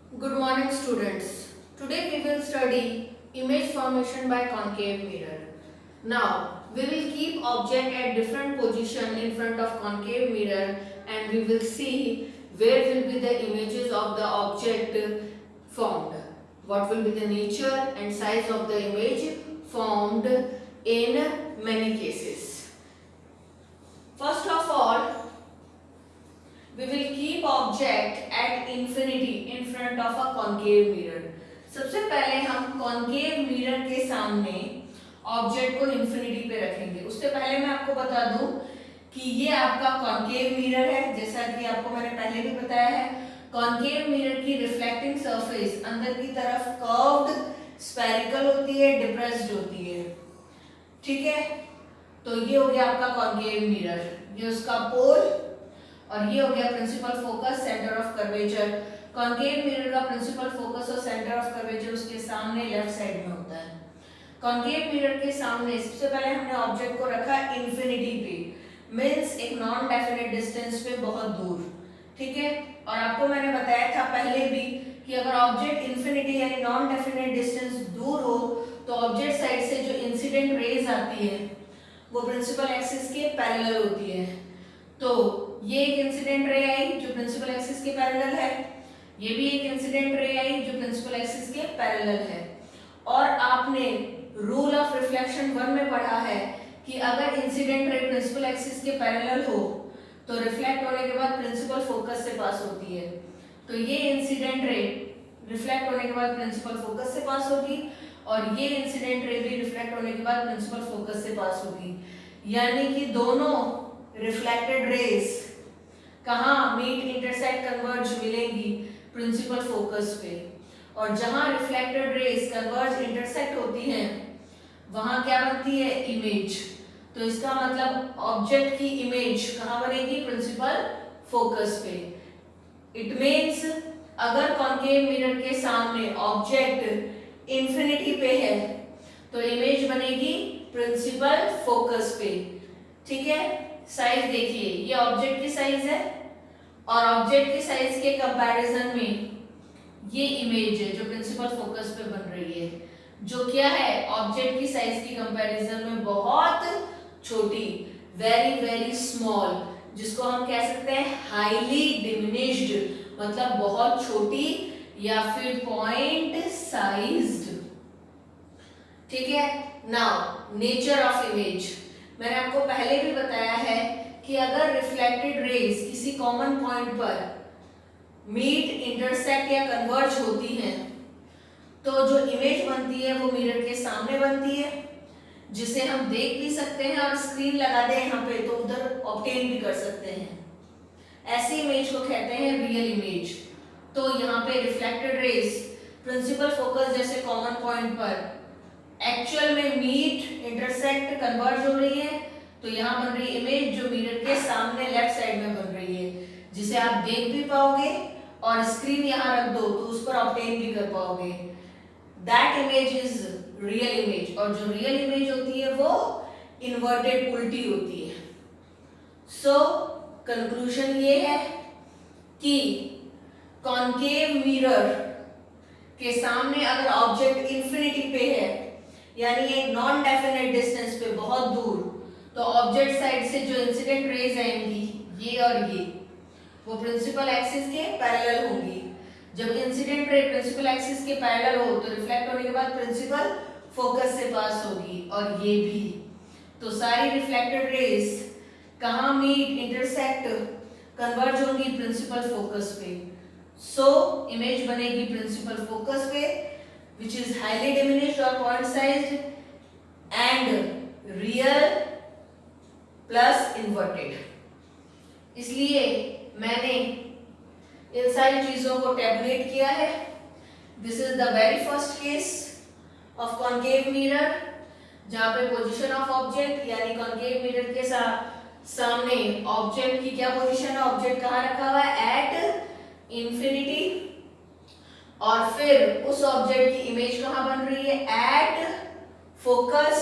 Good morning, students. Today we will study image formation by concave mirror. Now, we will keep object at different position in front of concave mirror and we will see where will be the images of the object formed. What will be the nature and size of the image formed in many cases. First of all, we will keep object at infinity in front of a concave mirror. सबसे पहले हम concave mirror के सामने object को infinity पे रखेंगे. उससे पहले मैं आपको बता दूं कि ये आपका concave mirror है, जैसा कि आपको मैंने पहले भी बताया है. concave mirror की रिफ्लेक्टिंग सरफेस अंदर की तरफ कर्व्ड स्फेरिकल होती है, डिप्रेस्ड होती है. ठीक है, तो ये हो गया आपका concave mirror. ये उसका पोल और ये हो गया principal focus, centre of curvature. Concave mirror का प्रिंसिपल फोकस और सेंटर ऑफ कर्वेचर उसके सामने लेफ्ट साइड में होता है. कॉन्केव मिरर के सामने सबसे पहले हमने ऑब्जेक्ट को रखा इंफिनिटी पे, मींस एक नॉन डेफिनेट डिस्टेंस पे, बहुत दूर. ठीक है, और आपको मैंने बताया था पहले भी कि अगर ऑब्जेक्ट इंफिनिटी यानी नॉन डेफिनेट डिस्टेंस दूर हो तो ऑब्जेक्ट साइड से जो इंसिडेंट रेज आती है वो प्रिंसिपल एक्सिस के पैरेलल होती है. तो ये एक इंसिडेंट रे आई जो प्रिंसिपल एक्सिस के पैरेलल है, ये भी एक इंसिडेंट रे आई जो प्रिंसिपल एक्सिस के पैरेलल है. और आपने रूल ऑफ रिफ्लेक्शन 1 में पढ़ा है कि अगर इंसिडेंट रे प्रिंसिपल एक्सिस के पैरेलल हो तो रिफ्लेक्ट होने के बाद प्रिंसिपल फोकस से पास होती है. तो ये इंसिडेंट रे रिफ्लेक्ट होने के बाद प्रिंसिपल फोकस से पास होगी और ये इंसिडेंट रे भी रिफ्लेक्ट होने के बाद प्रिंसिपल फोकस से पास होगी. यानी कि दोनों रिफ्लेक्टेड रेज कहाँ मीट, इंटरसेक्ट, कन्वर्ज मिलेंगी प्रिंसिपल फोकस पे. और जहां रिफ्लेक्टेड रेज कन्वर्ज, इंटरसेक्ट होती हैं वहां क्या बनती है, इमेज. तो इसका मतलब ऑब्जेक्ट की इमेज कहाँ बनेगी, प्रिंसिपल फोकस पे. इट मींस अगर कॉन्केव मिरर के सामने ऑब्जेक्ट इंफिनिटी पे है तो इमेज बनेगी प्रिंसिपल फोकस पे. ठीक है, साइज देखिए, ये ऑब्जेक्ट की साइज है और ऑब्जेक्ट की साइज के कंपैरिजन में ये इमेज है जो प्रिंसिपल फोकस पे बन रही है, जो क्या है, ऑब्जेक्ट की साइज की कंपैरिजन में बहुत छोटी, वेरी वेरी स्मॉल, जिसको हम कह सकते हैं हाईली डिमिनिश्ड, मतलब बहुत छोटी या फिर पॉइंट साइज्ड. ठीक है. नाउ नेचर ऑफ इमेज, मैंने आपको पहले भी बताया है कि अगर रिफ्लेक्टेड रेज किसी कॉमन पॉइंट पर मीट, इंटरसेक्ट या कन्वर्ज होती हैं तो जो इमेज बनती है वो मिरर के सामने बनती है, जिसे हम देख भी सकते हैं और स्क्रीन लगा दें यहाँ पे तो उधर ऑब्टेन भी कर सकते हैं. ऐसी इमेज को कहते हैं रियल इमेज. तो यहाँ पे रिफ्लेक्टेड रेज प्रिंसिपल फोकस जैसे कॉमन पॉइंट पर एक्चुअल में मीट, इंटरसेक्ट, कन्वर्ज हो रही है, तो यहाँ बन रही इमेज जो मिरर के सामने लेफ्ट साइड में बन रही है, जिसे आप देख भी पाओगे और स्क्रीन यहाँ रख दो तो उस पर ऑब्टेन भी कर पाओगे. That image is real image. और जो रियल इमेज होती है वो इन्वर्टेड, उल्टी होती है. सो कंक्लूजन ये है कि कॉन्केव मिरर के सामने अगर ऑब्जेक्ट इंफिनिटी पे है यानी एक नॉन डेफिनेट डिस्टेंस पे, बहुत दूर, तो ऑब्जेक्ट साइड से जो इंसिडेंट रेज आएंगी ये और ये वो प्रिंसिपल एक्सिस के पैरेलल होंगी. जब इंसिडेंट रे प्रिंसिपल एक्सिस के पैरेलल हो तो रिफ्लेक्ट होने के बाद प्रिंसिपल फोकस से पास होगी और ये भी. तो सारी रिफ्लेक्टेड रेज कहाँ मीट, इंटरसेक्ट, कन्वर्ज होंगी प्रिंसिपल फोकस पे. सो इमेज बनेगी प्रिंसिपल फोकस पे which is highly diminished or point sized and real plus inverted. इसलिए मैंने इन सारी चीजों को टैबुलेट किया है. This is the very first case of concave mirror जहाँ पे पोजीशन ऑफ ऑब्जेक्ट यानी कॉन्केव मिरर के सामने ऑब्जेक्ट की क्या पोजीशन है, ऑब्जेक्ट कहाँ रखा हुआ है, एट इंफिनिटी, और फिर उस ऑब्जेक्ट की इमेज कहाँ बन रही है, एट फोकस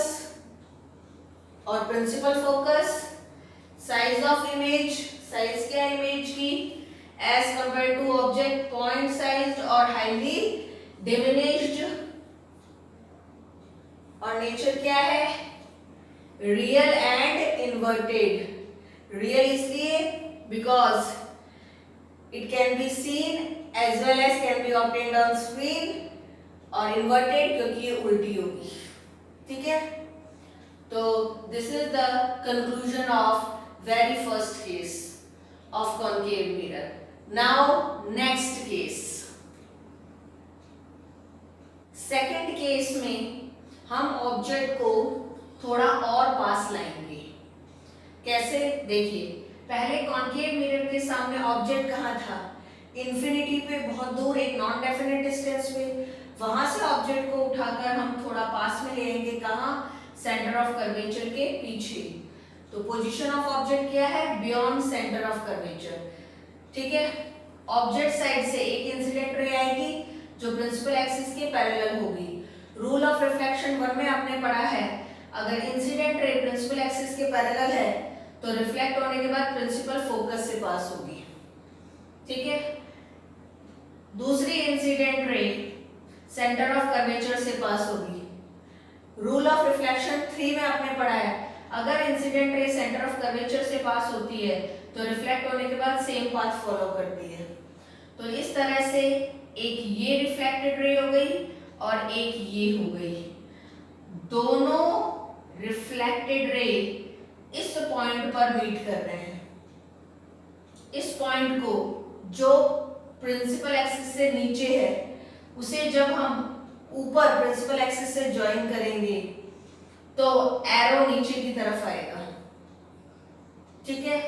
और principal focus. Size of image, size क्या इमेज की, as compared to object point sized or highly diminished, और नेचर क्या है, रियल एंड इन्वर्टेड। रियल इसलिए because it can be seen as well as can be obtained on screen, और inverted क्योंकि ये उल्टी होगी, ठीक है। तो this is the conclusion of very first case of concave mirror. Now next case, second case में हम ऑब्जेक्ट को थोड़ा और पास लाएंगे। कैसे, देखिए, पहले कॉन्केव मिरर के सामने ऑब्जेक्ट कहाँ था, इन्फिनिटी पे, बहुत दूर, एक नॉन डेफिनेट डिस्टेंस पे। वहां से ऑब्जेक्ट को उठाकर हम थोड़ा पास में ले आएंगे, कहाँ, सेंटर ऑफ कर्वेचर के पीछे। तो पोजीशन ऑफ ऑब्जेक्ट क्या है, बियॉन्ड सेंटर ऑफ कर्वेचर, ठीक है। ऑब्जेक्ट साइड से एक इंसिडेंट रे आएगी जो प्रिंसिपल एक्सिस के पैरेलल होगी। रूल ऑफ रिफ्लेक्शन 1 में आपने पढ़ा है, अगर इंसिडेंट रे प्रिंसिपल एक्सिस के पैरेलल है तो रिफ्लेक्ट होने के बाद प्रिंसिपल फोकस से पास होगी, ठीक है। दूसरी incident ray centre of curvature से पास होगी। रूल ऑफ रिफ्लेक्शन 3 में आपने पढ़ा है, अगर incident ray centre of curvature से पास होती है तो रिफ्लेक्ट होने के बाद सेम पाथ फॉलो करती है। तो इस तरह से एक ये रिफ्लेक्टेड रे हो गई और एक ये हो गई। दोनों रिफ्लेक्टेड रे इस पॉइंट पर मीट कर रहे हैं। इस पॉइंट को जो प्रिंसिपल एक्सिस से नीचे है उसे जब हम ऊपर प्रिंसिपल एक्सिस से ज्वाइन करेंगे तो एरो नीचे की तरफ आएगा, ठीक है।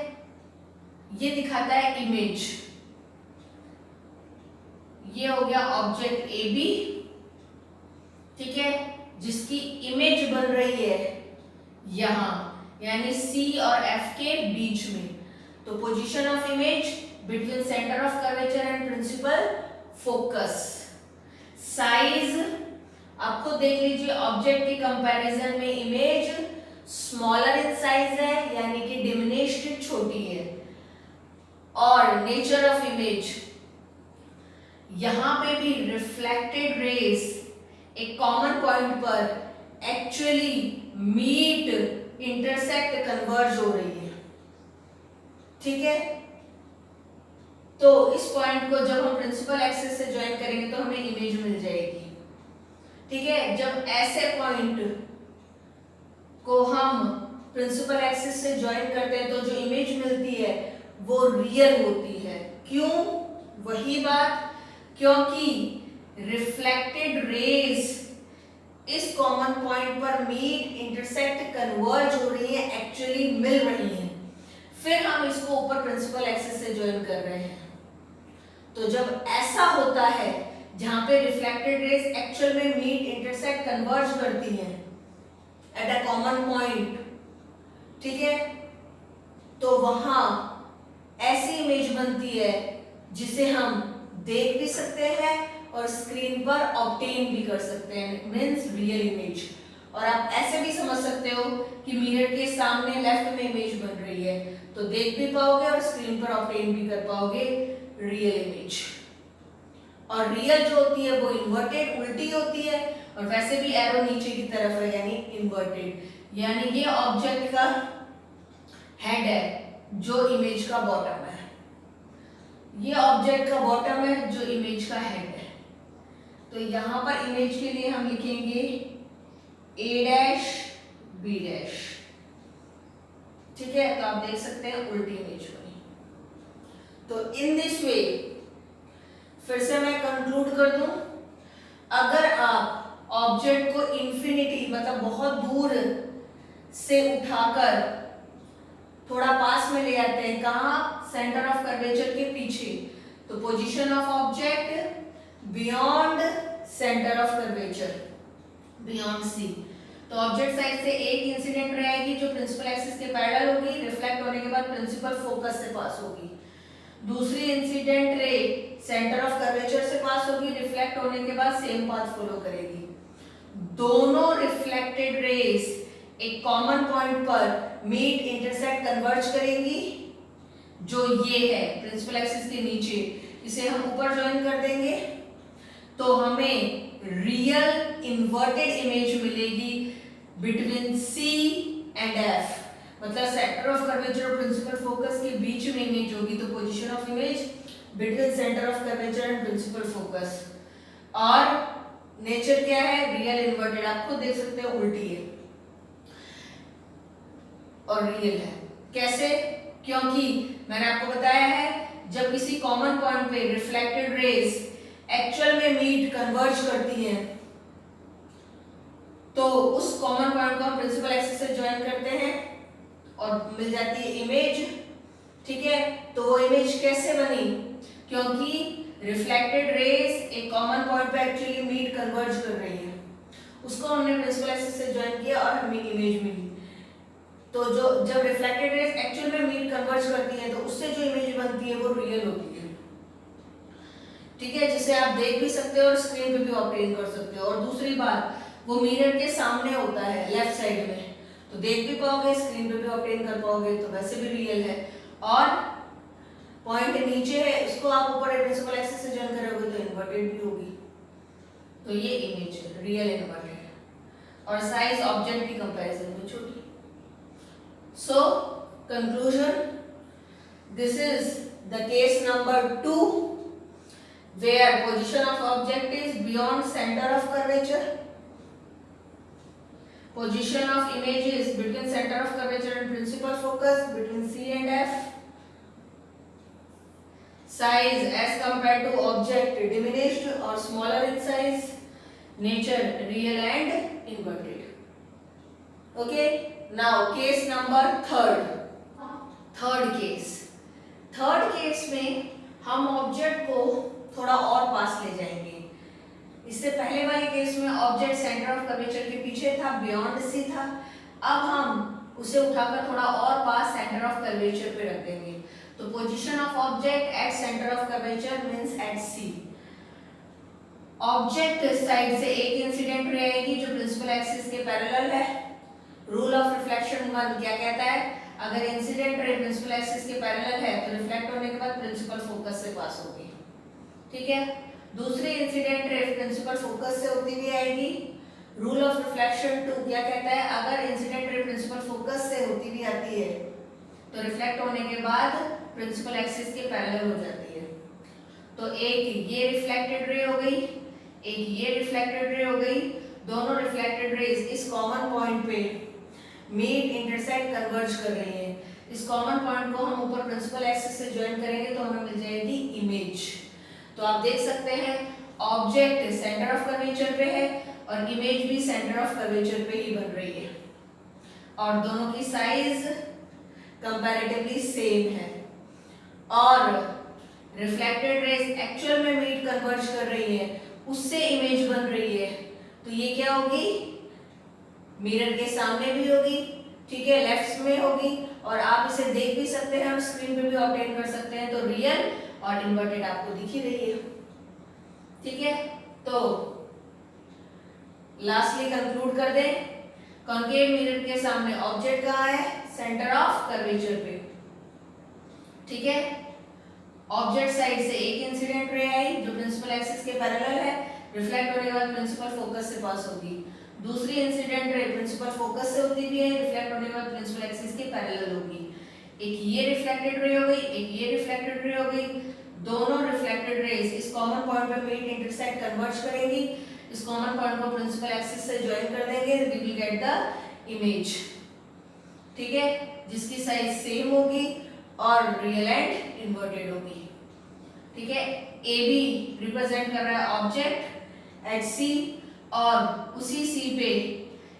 ये दिखाता है इमेज, ये हो गया ऑब्जेक्ट ए बी, ठीक है, जिसकी इमेज बन रही है यहां, यानी सी और एफ के बीच में। तो position of image between centre of curvature and principal focus. Size आप खुद देख लीजिए, ऑब्जेक्ट के कंपैरिजन में इमेज स्मॉलर इन साइज है, यानी कि डिमिनिश्ड, छोटी है। और नेचर ऑफ इमेज, यहां पे भी रिफ्लेक्टेड रेज एक कॉमन पॉइंट पर एक्चुअली मीट, इंटरसेक्ट, कन्वर्ज हो रही है, ठीक है। तो इस पॉइंट को जब हम प्रिंसिपल एक्सिस से ज्वाइन करेंगे तो हमें इमेज मिल जाएगी, ठीक है। जब ऐसे पॉइंट को हम प्रिंसिपल एक्सिस से ज्वाइन करते हैं तो जो इमेज मिलती है वो रियल होती है। क्यों, वही बात, क्योंकि रिफ्लेक्टेड रेज इस कॉमन पॉइंट पर मीट, इंटरसेक्ट, कन्वर्ज हो रही है, एक्चुअली मिल रही है, फिर हम इसको ऊपर प्रिंसिपल एक्सिस से ज्वाइन कर रहे हैं। तो जब ऐसा होता है जहां पे रिफ्लेक्टेड रेज एक्चुअल में मीट, इंटरसेक्ट, कन्वर्ज करती हैं एट अ कॉमन पॉइंट, ठीक है, तो वहां ऐसी इमेज बनती है जिसे हम देख भी सकते हैं और स्क्रीन पर ऑब्टेन भी कर सकते हैं, मींस रियल इमेज। और आप ऐसे भी समझ सकते हो कि मिरर के सामने लेफ्ट में इमेज बन रही है तो देख भी पाओगे और स्क्रीन पर ऑब्टेन भी कर पाओगे रियल इमेज। और रियल जो होती है वो इन्वर्टेड, उल्टी होती है, और वैसे भी एरो नीचे की तरफ है यानी इन्वर्टेड। यानी ये ऑब्जेक्ट का हेड है जो इमेज का बॉटम है, ये ऑब्जेक्ट का बॉटम है जो इमेज का हेड है। तो यहां पर इमेज के लिए हम लिखेंगे ए डैश बी डैश, ठीक है। तो आप देख सकते हैं उल्टी इमेज बनी। तो इन दिस वे, फिर से मैं कंक्लूड कर दूं, अगर आप ऑब्जेक्ट को इंफिनिटी मतलब बहुत दूर से उठाकर थोड़ा पास में ले आते हैं, कहाँ, सेंटर ऑफ कर्वेचर के पीछे, तो position of object beyond centre of curvature, beyond C. तो ऑब्जेक्ट साइड से एक इंसिडेंट रे आएगी जो प्रिंसिपल एक्सिस के पैरेलल होगी, रिफ्लेक्ट होने के बाद प्रिंसिपल फोकस से पास होगी। दूसरी incident ray centre of curvature से पास होगी, रिफ्लेक्ट होने के बाद सेम पाथ फॉलो करेगी। दोनों रिफ्लेक्टेड रेज एक कॉमन पॉइंट पर मीट, इंटरसेक्ट, कन्वर्ज करेंगी। जो ये है प्रिंसिपल एक्सिस के नीचे, इसे हम ऊपर ज्वाइन कर देंगे तो हमें रियल इन्वर्टेड इमेज मिलेगी बिटवीन सी एंड एफ। मतलब सेंटर ऑफ कर्वेचर और प्रिंसिपल फोकस के बीच में इमेज होगी, तो position of image between centre of curvature and principal focus. और नेचर क्या है, रियल इन्वर्टेड, आप खुद देख सकते हो उल्टी है और रियल है। कैसे? क्योंकि मैंने आपको बताया है जब किसी कॉमन पॉइंट पे रिफ्लेक्टेड रेज एक्चुअल में मीट कन्वर्ज करती हैं तो उस कॉमन पॉइंट को हम प्रिंसिपल एक्सिस से ज्वाइन करते हैं और मिल जाती है इमेज। ठीक है, तो वो इमेज कैसे बनी? क्योंकि रिफ्लेक्टेड रेज एक कॉमन पॉइंट पे एक्चुअली मीट कन्वर्ज कर रही है, उसको हमने प्रिंसिपल एक्सिस से ज्वाइन किया और हमें इमेज मिली। तो जो जब रिफ्लेक्टेड रेज एक्चुअल में मीट कन्वर्ज करती है तो उससे जो इमेज बनती है वो रियल होती है। ठीक है, जिसे आप देख भी सकते हो और स्क्रीन पे भी ऑब्टेन कर सकते हो। और दूसरी बात, वो मिरर के सामने होता है लेफ्ट साइड में, तो देख भी पाओगे, स्क्रीन पे भी ऑब्टेन कर पाओगे, तो वैसे भी रियल है। और पॉइंट नीचे है, उसको आप ऊपर प्रिंसिपल एक्सिस से ज्वाइन करोगे तो इन्वर्टेड भी होगी, तो ये इमेज है रियल इन्वर्टेड। और साइज ऑब्जेक्ट की कंपैरिजन में छोटी। So conclusion, this is the case number 2 where position of object is beyond center of curvature, position of image is between center of curvature and principal focus between C and F, size as compared to object diminished or smaller in size, nature real and inverted. Okay, now case number third case में हम object को थोड़ा और पास ले जाएंगे। इससे पहले वाले केस में ऑब्जेक्ट सेंटर ऑफ कर्वेचर के पीछे था, बियॉन्ड सी था। अब हम उसे उठाकर थोड़ा और पास सेंटर ऑफ कर्वेचर पे रख देंगे। तो position of object at centre of curvature means at C. Object side से एक इंसिडेंट रे आएगी जो प्रिंसिपल एक्सिस के पैरेलल है। रूल ऑफ रिफ्लेक्शन 1 क्या कहता है? अगर इंसिडेंट रे प्रिंसिपल एक्सिस के पैरेलल है तो रिफ्लेक्ट होने के बाद प्रिंसिपल फोकस से पास होगी। ठीक है, दूसरी इंसिडेंट रे प्रिंसिपल फोकस से होती हुई आएगी। रूल ऑफ रिफ्लेक्शन 2 क्या कहता है? अगर इंसिडेंट रे प्रिंसिपल फोकस से होती हुई आती है तो रिफ्लेक्ट होने के बाद प्रिंसिपल एक्सिस के पैरेलल हो जाती है। तो एक ये रिफ्लेक्टेड रे हो गई, एक ये रिफ्लेक्टेड रे हो गई। दोनों रिफ्लेक्टेड रेज इस कॉमन पॉइंट पे मीट इंटरसेक्ट कन्वर्ज कर रही है। इस कॉमन पॉइंट को हम ऊपर प्रिंसिपल एक्सिस से ज्वाइन करेंगे तो हमें मिल जाएगी इमेज। तो आप देख सकते हैं ऑब्जेक्ट सेंटर ऑफ कर्वेचर पे है और इमेज भी सेंटर ऑफ कर्वेचर पे ही बन रही है और दोनों की साइज कंपैरेटिवली सेम है। और रिफ्लेक्टेड रेज एक्चुअल में मीट कन्वर्ज कर रही है, उससे इमेज बन रही है। तो ये क्या होगी? मिरर के सामने भी होगी, ठीक है, लेफ्ट में होगी और आप इसे देख भी सकते हैं और स्क्रीन पे भी ऑब्टेन कर सकते हैं। तो रियल और इन्वर्टेड आपको दिख ही रही है। ठीक है, तो लास्टली कंक्लूड कर दें, कॉन्केव मिरर के सामने ऑब्जेक्ट कहाँ है? सेंटर ऑफ कर्वेचर पे। ठीक है, ऑब्जेक्ट साइड से एक इंसिडेंट रे आई जो प्रिंसिपल एक्सिस के पैरेलल है, रिफ्लेक्ट होने के बाद प्रिंसिपल फोकस से पास होगी। दूसरी इंसिडेंट रे प्रिंसिपल फोकस से होती भी है, रिफ्लेक्ट होने के बाद प्रिंसिपल एक्सिस के पैरेलल होगी। एक ये रिफ्लेक्टेड रे हो गई, एक ये रिफ्लेक्टेड रे हो गई। दोनों रिफ्लेक्टेड रेज इस कॉमन पॉइंट पे मीट इंटरसेक्ट कन्वर्ज करेंगी। इस कॉमन पॉइंट को प्रिंसिपल एक्सिस से ज्वाइन कर देंगे, we will get the image. ठीक है, जिसकी साइज सेम होगी और रियल एंड इन्वर्टेड होगी। ठीक है, ए बी रिप्रेजेंट कर रहा है ऑब्जेक्ट एट सी और उसी सी पे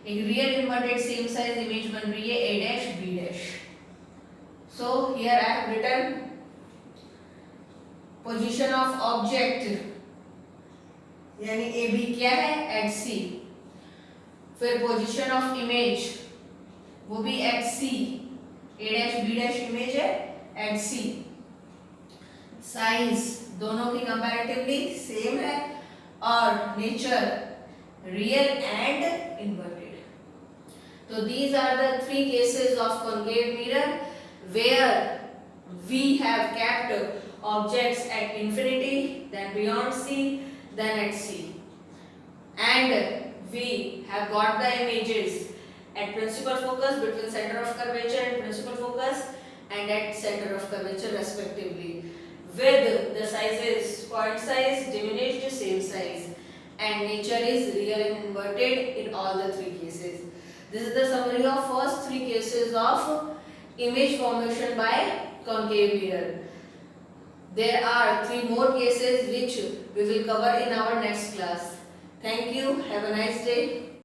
एक real inverted same size image बन रही है A dash B dash. So here I have written position of object यानी ए बी क्या है? At C. फिर पोजीशन ऑफ इमेज वो भी at C, A dash B dash image है एट सी। साइज दोनों की कंपैरेटिवली सेम है और नेचर रियल एंड इन्वर्टेड। तो these are the three cases of concave mirror where we have kept objects at infinity, then beyond C, then at C. And we have got the images at principal focus, between center of curvature and principal focus, and at center of curvature respectively, with the sizes point size, diminished, same size, and nature is real and inverted in all the three cases. This is the summary of first three cases of image formation by concave mirror. There are three more cases which we will cover in our next class. Thank you. Have a nice day.